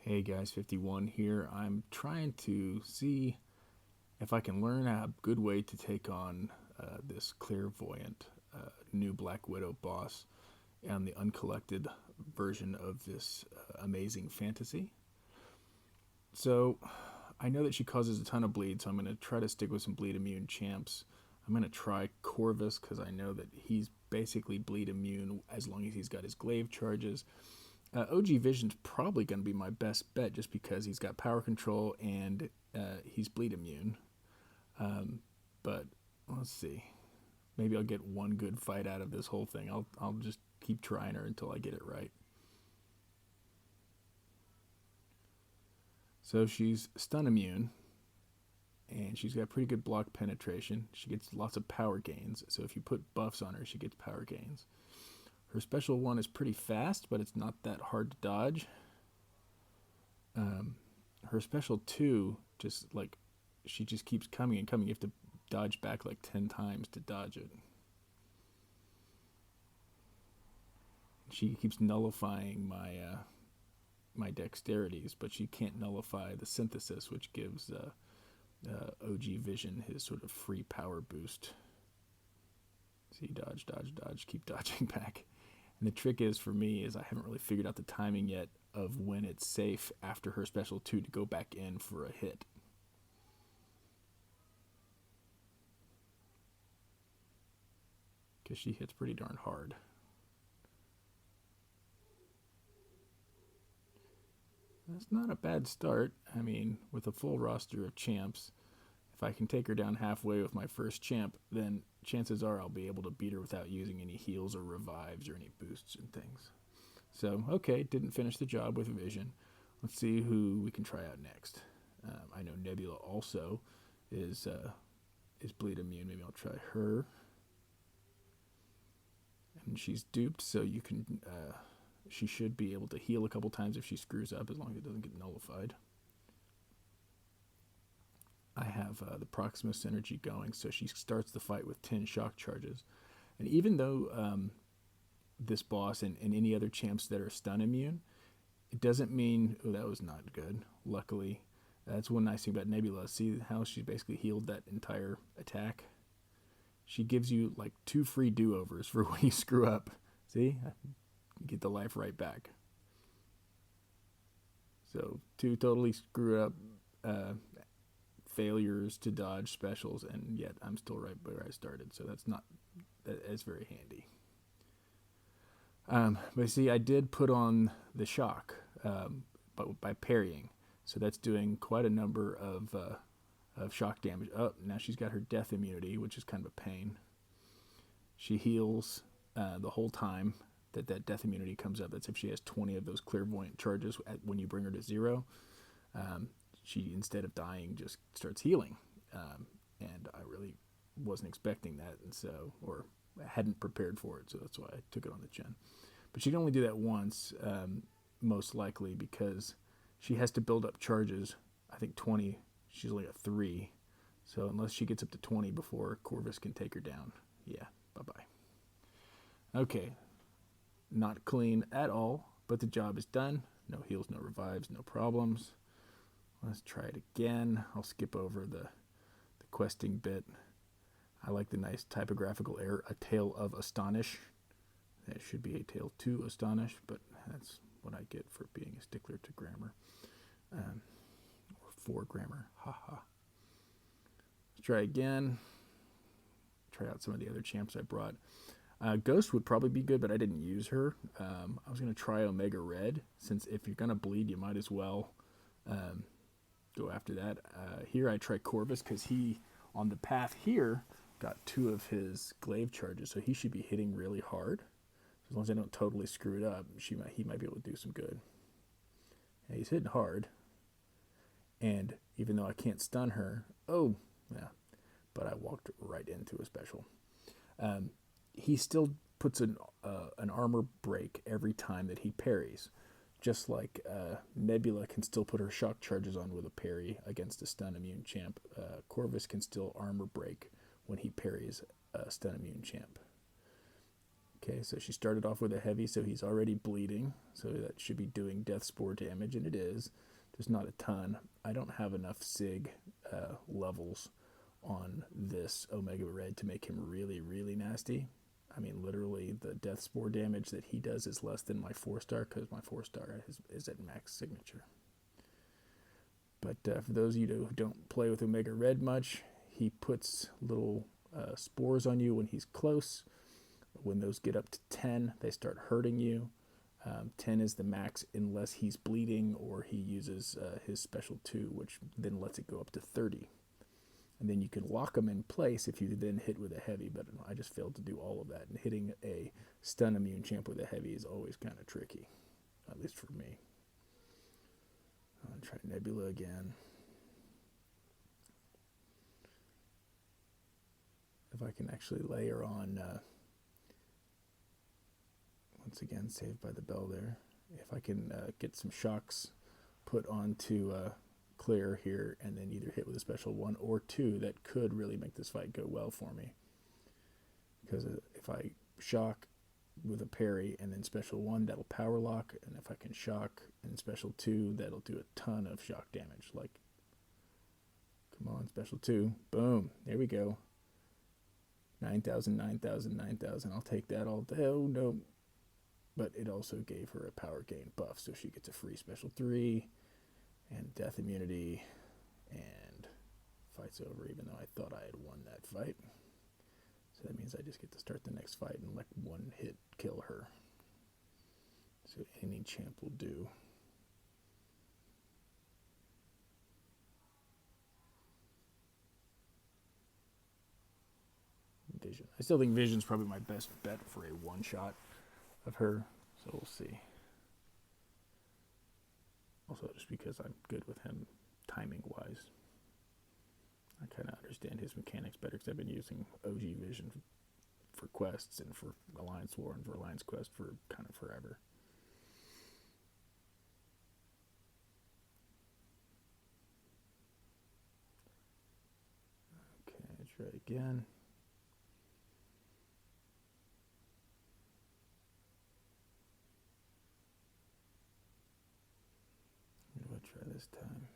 Hey guys, 51 here. I'm trying to see if I can learn a good way to take on this clairvoyant new Black Widow boss and the Uncollected version of this amazing fantasy. So I know that she causes a ton of bleed, so I'm going to try to stick with some bleed immune champs. I'm going to try Corvus because I know that he's basically bleed immune as long as he's got his glaive charges. OG Vision's probably going to be my best bet just because he's got power control and he's bleed immune. But let's see. Maybe I'll get one good fight out of this whole thing. I'll just keep trying her until I get it right. So she's stun immune, and she's got pretty good block penetration. She gets lots of power gains. So if you put buffs on her, she gets power gains. Her special one is pretty fast, but it's not that hard to dodge. Her special 2, she just keeps coming and coming. You have to dodge back like 10 times to dodge it. She keeps nullifying my dexterities, but she can't nullify the synthesis, which gives OG Vision his sort of free power boost. See, dodge, dodge, dodge, keep dodging back. And the trick is, for me, is I haven't really figured out the timing yet of when it's safe after her special 2 to go back in for a hit. Because she hits pretty darn hard. That's not a bad start. I mean, with a full roster of champs, if I can take her down halfway with my first champ, then chances are I'll be able to beat her without using any heals or revives or any boosts and things. So, okay, didn't finish the job with Vision. Let's see who we can try out next. I know Nebula also is bleed immune. Maybe I'll try her. And she's duped, so you can. She should be able to heal a couple times if she screws up, as long as it doesn't get nullified. I have the Proximus energy going, so she starts the fight with 10 shock charges. And even though this boss and any other champs that are stun immune, it doesn't mean, oh, that was not good. Luckily, that's one nice thing about Nebula. See how she basically healed that entire attack? She gives you like 2 free do-overs for when you screw up. See? Get the life right back. So 2 totally screw up failures to dodge specials, and yet I'm still right where I started. So that's very handy. But see, I did put on the shock, but by parrying. So that's doing quite a number of shock damage. Oh, now she's got her death immunity, which is kind of a pain. She heals the whole time that death immunity comes up. That's if she has 20 of those clairvoyant charges when you bring her to 0. She, instead of dying, just starts healing. And I really wasn't expecting that, and so, or I hadn't prepared for it, so that's why I took it on the chin. But she can only do that once, most likely, because she has to build up charges. I think 20, she's only at 3. So unless she gets up to 20 before Corvus can take her down, yeah, bye-bye. Okay, not clean at all, but the job is done. No heals, no revives, no problems. Let's try it again. I'll skip over the questing bit. I like the nice typographical error, a tale of astonish. That should be a tale to astonish, but that's what I get for being a stickler to grammar. Or for grammar, haha. Let's try again. Try out some of the other champs I brought. Ghost would probably be good, but I didn't use her. I was going to try Omega Red, since if you're going to bleed, you might as well go after that. Here I try Corvus, because he, on the path here, got 2 of his glaive charges, so he should be hitting really hard. As long as I don't totally screw it up, he might be able to do some good. Yeah, he's hitting hard. And even though I can't stun her, oh, yeah, but I walked right into a special. He still puts an armor break every time that he parries. Just like Nebula can still put her shock charges on with a parry against a stun immune champ, Corvus can still armor break when he parries a stun immune champ. Okay, so she started off with a heavy, so he's already bleeding. So that should be doing death spore damage, and it is. There's not a ton. I don't have enough SIG levels on this Omega Red to make him really, really nasty. I mean, literally, the death spore damage that he does is less than my 4-star, because my 4-star is at max signature. But for those of you who don't play with Omega Red much, he puts little spores on you when he's close. When those get up to 10, they start hurting you. 10 is the max unless he's bleeding or he uses his special 2, which then lets it go up to 30. And then you can lock him in place if you then hit with a heavy, but I just failed to do all of that. And hitting a stun immune champ with a heavy is always kind of tricky, at least for me. I'll try Nebula again. If I can actually layer on, once again, Saved by the Bell there. If I can get some shocks put onto Clear here and then either hit with a special 1 or 2, that could really make this fight go well for me. Because if I shock with a parry and then special 1, that'll power lock, and if I can shock and special 2, that'll do a ton of shock damage. Like, come on, special 2, boom, there we go. 9,000, 9,000, 9,000, I'll take that all day. Oh, no. But it also gave her a power gain buff, so she gets a free special 3 and death immunity, and fight's over, even though I thought I had won that fight. So that means I just get to start the next fight and let one hit kill her. So any champ will do. Vision. I still think Vision's probably my best bet for a one-shot of her, so we'll see. Also, just because I'm good with him timing-wise. I kind of understand his mechanics better because I've been using OG Vision for quests and for Alliance War and for Alliance Quest for kind of forever. Okay, try again. Try this time.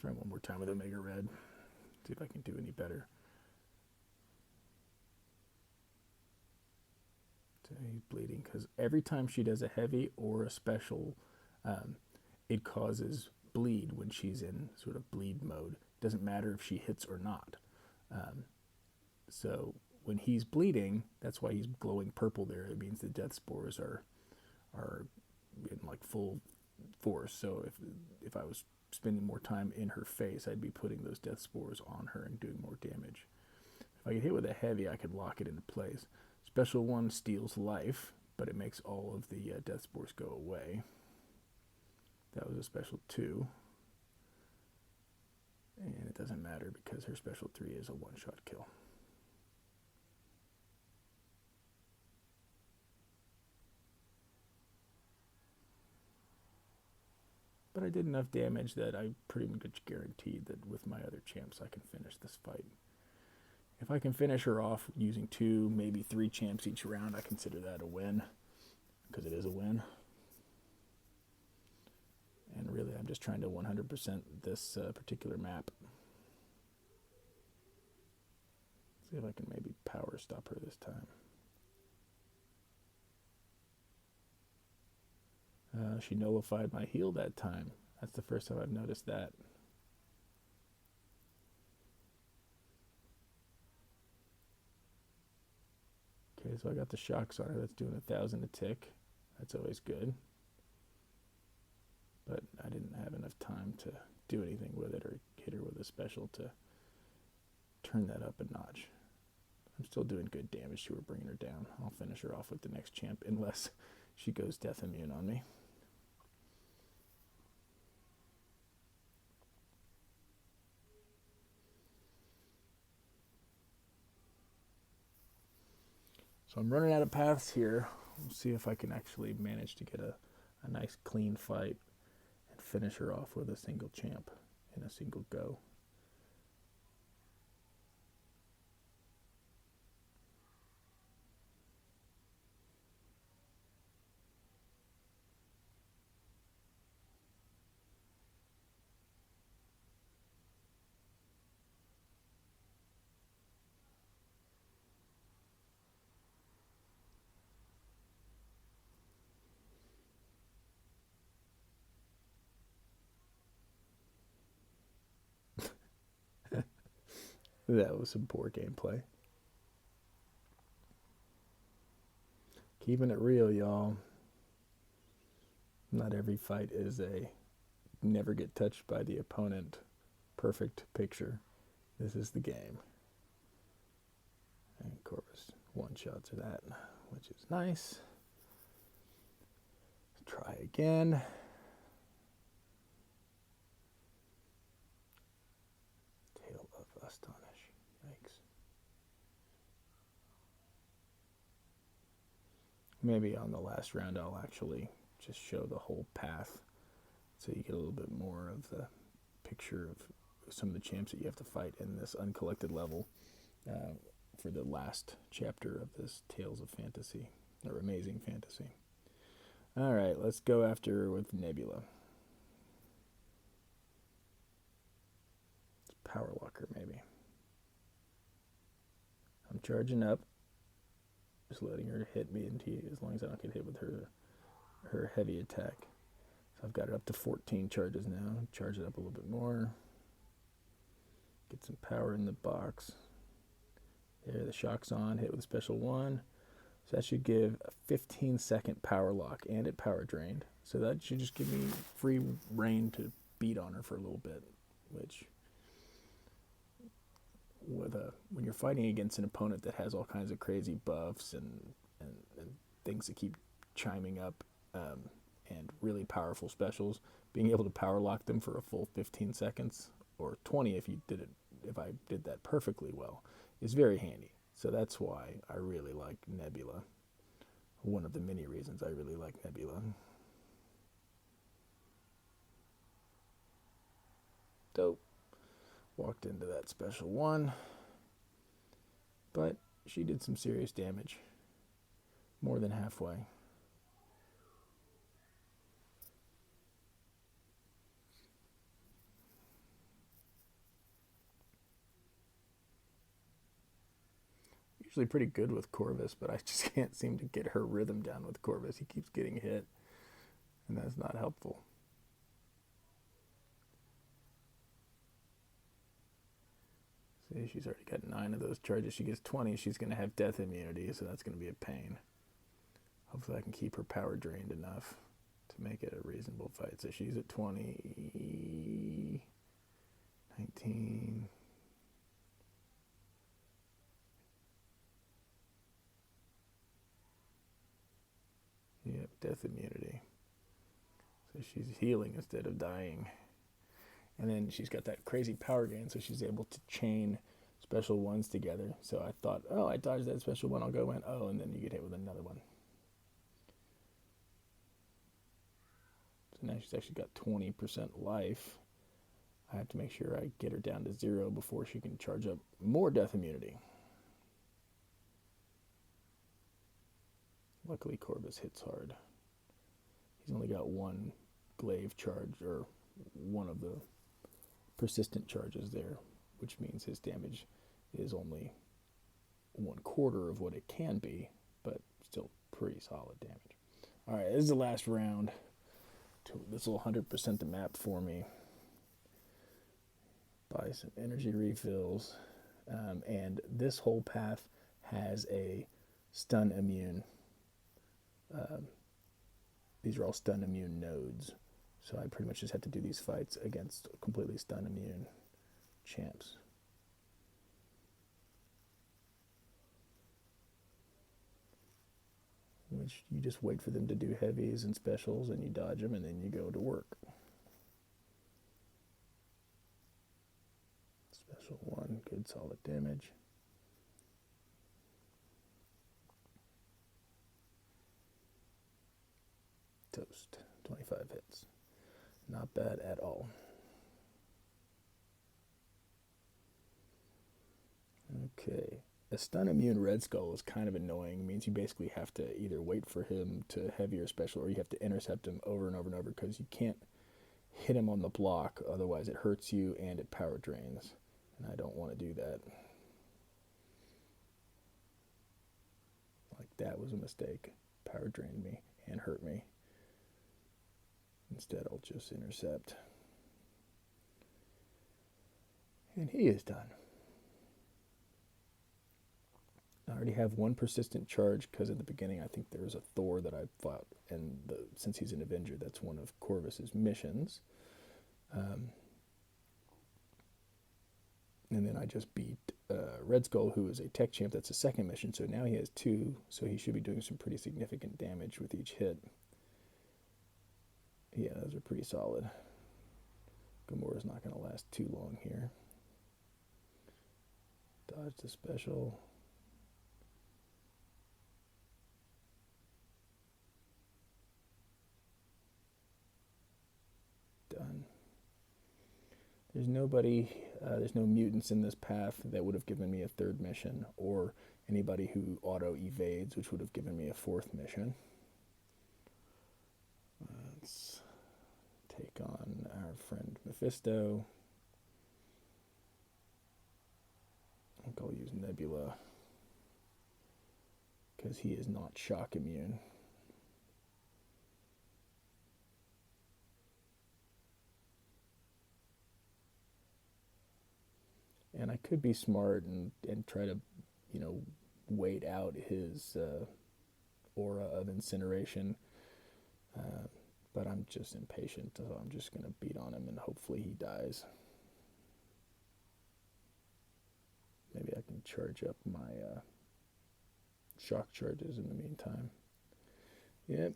Try one more time with Omega Red. See if I can do any better. So he's bleeding because every time she does a heavy or a special, it causes bleed when she's in sort of bleed mode. Doesn't matter if she hits or not. So when he's bleeding, that's why he's glowing purple there. It means the death spores are in like full force. So if I was spending more time in her face, I'd be putting those death spores on her and doing more damage. If I get hit with a heavy, I could lock it into place. Special 1 steals life, but it makes all of the death spores go away. That was a special 2. And it doesn't matter because her special 3 is a one-shot kill. But I did enough damage that I pretty much guaranteed that with my other champs I can finish this fight. If I can finish her off using 2, maybe 3 champs each round, I consider that a win, because it is a win. And really I'm just trying to 100% this particular map. See if I can maybe power stop her this time. She nullified my heal that time. That's the first time I've noticed that. Okay, so I got the shocks on her. That's doing 1,000 a tick. That's always good. But I didn't have enough time to do anything with it or hit her with a special to turn that up a notch. I'm still doing good damage to her, bringing her down. I'll finish her off with the next champ unless she goes death immune on me. So I'm running out of paths here. We'll see if I can actually manage to get a nice clean fight and finish her off with a single champ in a single go. That was some poor gameplay. Keeping it real, y'all. Not every fight is a never get touched by the opponent perfect picture. This is the game. And Corvus one-shots her that, which is nice. Try again. Tale of Astonish. Yikes. Maybe on the last round I'll actually just show the whole path so you get a little bit more of the picture of some of the champs that you have to fight in this Uncollected level for the last chapter of this Tales of Fantasy, or Amazing Fantasy. Alright, let's go after with Nebula. It's Power Locker, maybe. I'm charging up. Just letting her hit me as long as I don't get hit with her heavy attack. So I've got it up to 14 charges now. Charge it up a little bit more. Get some power in the box. There, the shock's on. Hit with a special one. So that should give a 15-second power lock, and it power drained. So that should just give me free reign to beat on her for a little bit, which when you're fighting against an opponent that has all kinds of crazy buffs and things that keep chiming up and really powerful specials, being able to power lock them for a full 15 seconds or 20 if I did that perfectly well, is very handy. So that's why I really like Nebula. One of the many reasons I really like Nebula. Dope. Walked into that special one. But she did some serious damage. More than halfway. Usually pretty good with Corvus, but I just can't seem to get her rhythm down with Corvus. He keeps getting hit, and that's not helpful. See, she's already got 9 of those charges. She gets 20. She's going to have death immunity, so that's going to be a pain. Hopefully I can keep her power drained enough to make it a reasonable fight. So she's at 20, 19... Yep, death immunity. So she's healing instead of dying. And then she's got that crazy power gain, so she's able to chain special ones together. So I thought, oh, I dodged that special one, I'll go in. Oh, and then you get hit with another one. So now she's actually got 20% life. I have to make sure I get her down to 0 before she can charge up more death immunity. Luckily, Corvus hits hard. He's only got 1 glaive charge, or one of the persistent charges there, which means his damage is only 1/4 of what it can be, but still pretty solid damage. Alright, this is the last round. This will 100% the map for me. Buy some energy refills. And this whole path has a stun immune. These are all stun immune nodes. So I pretty much just have to do these fights against completely stun immune champs. Which you just wait for them to do heavies and specials and you dodge them and then you go to work. Special 1, good solid damage. Toast, 25 hits. Not bad at all. Okay. A stun immune Red Skull is kind of annoying. It means you basically have to either wait for him to heavy or special, or you have to intercept him over and over and over because you can't hit him on the block. Otherwise it hurts you and it power drains. And I don't want to do that. Like that was a mistake. Power drained me and hurt me. Instead, I'll just intercept. And he is done. I already have one persistent charge because in the beginning I think there was a Thor that I fought, and since he's an Avenger, that's one of Corvus's missions. And then I just beat Red Skull, who is a tech champ. That's a second mission, so now he has two, so he should be doing some pretty significant damage with each hit. Yeah, those are pretty solid. Gamora's not going to last too long here. Dodge the special. Done. There's nobody, there's no mutants in this path that would have given me a third mission, or anybody who auto-evades, which would have given me a fourth mission. Let's take on our friend Mephisto. I think I'll use Nebula, because he is not shock immune. And I could be smart and try to, wait out his aura of incineration. But I'm just impatient, so I'm just going to beat on him and hopefully he dies. Maybe I can charge up my shock charges in the meantime. Yep.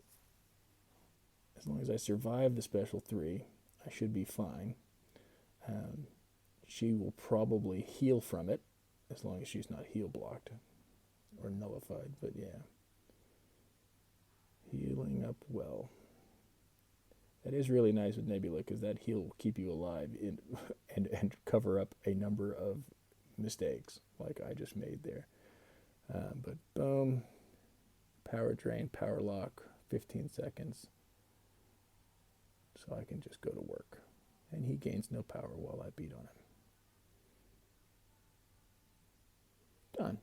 As long as I survive the special 3, I should be fine. She will probably heal from it, as long as she's not heal blocked or nullified, but yeah. Healing up well. That is really nice with Nebula, because that heal will keep you alive and cover up a number of mistakes like I just made there. But boom, power drain, power lock, 15 seconds. So I can just go to work. And he gains no power while I beat on him. Done.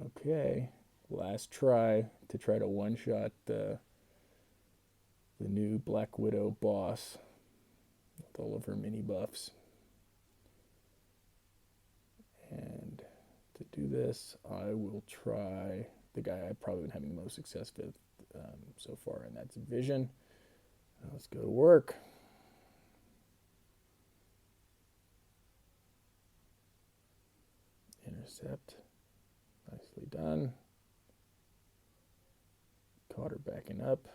Okay, last try to one-shot the new Black Widow boss with all of her mini buffs. And to do this, I will try the guy I've probably been having the most success with so far, and that's Vision. Let's go to work. Intercept. Nicely done. Caught her backing up.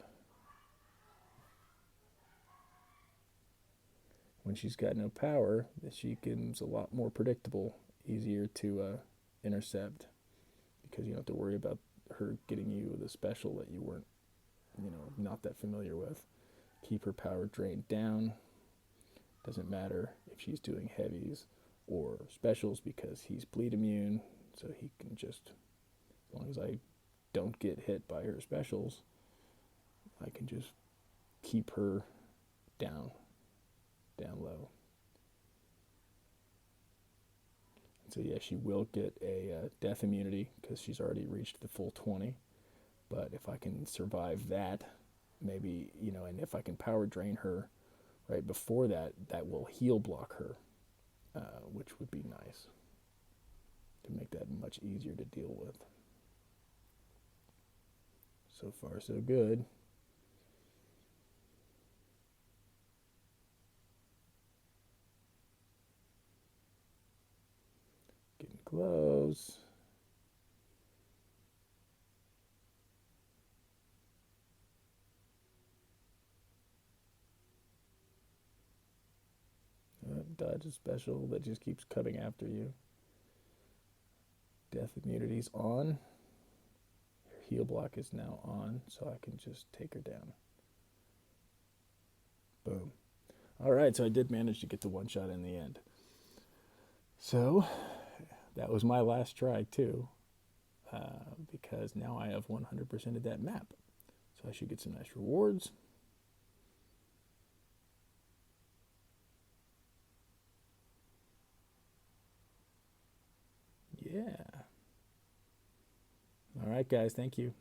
When she's got no power, she becomes a lot more predictable, easier to intercept, because you don't have to worry about her getting you the special that you weren't, not that familiar with. Keep her power drained down. Doesn't matter if she's doing heavies or specials, because he's bleed immune, so he can just, as long as I don't get hit by her specials, I can just keep her down low. And so yeah, she will get a death immunity because she's already reached the full 20. But if I can survive that, maybe, and if I can power drain her right before that, that will heal block her, which would be nice to make that much easier to deal with. So far, so good. Getting close. Dodge a special that just keeps coming after you. Death immunity's on. Her heal block is now on, so I can just take her down. Boom. All right, so I did manage to get the one shot in the end. So that was my last try too, because now I have 100% of that map. So I should get some nice rewards. Yeah. All right, guys. Thank you.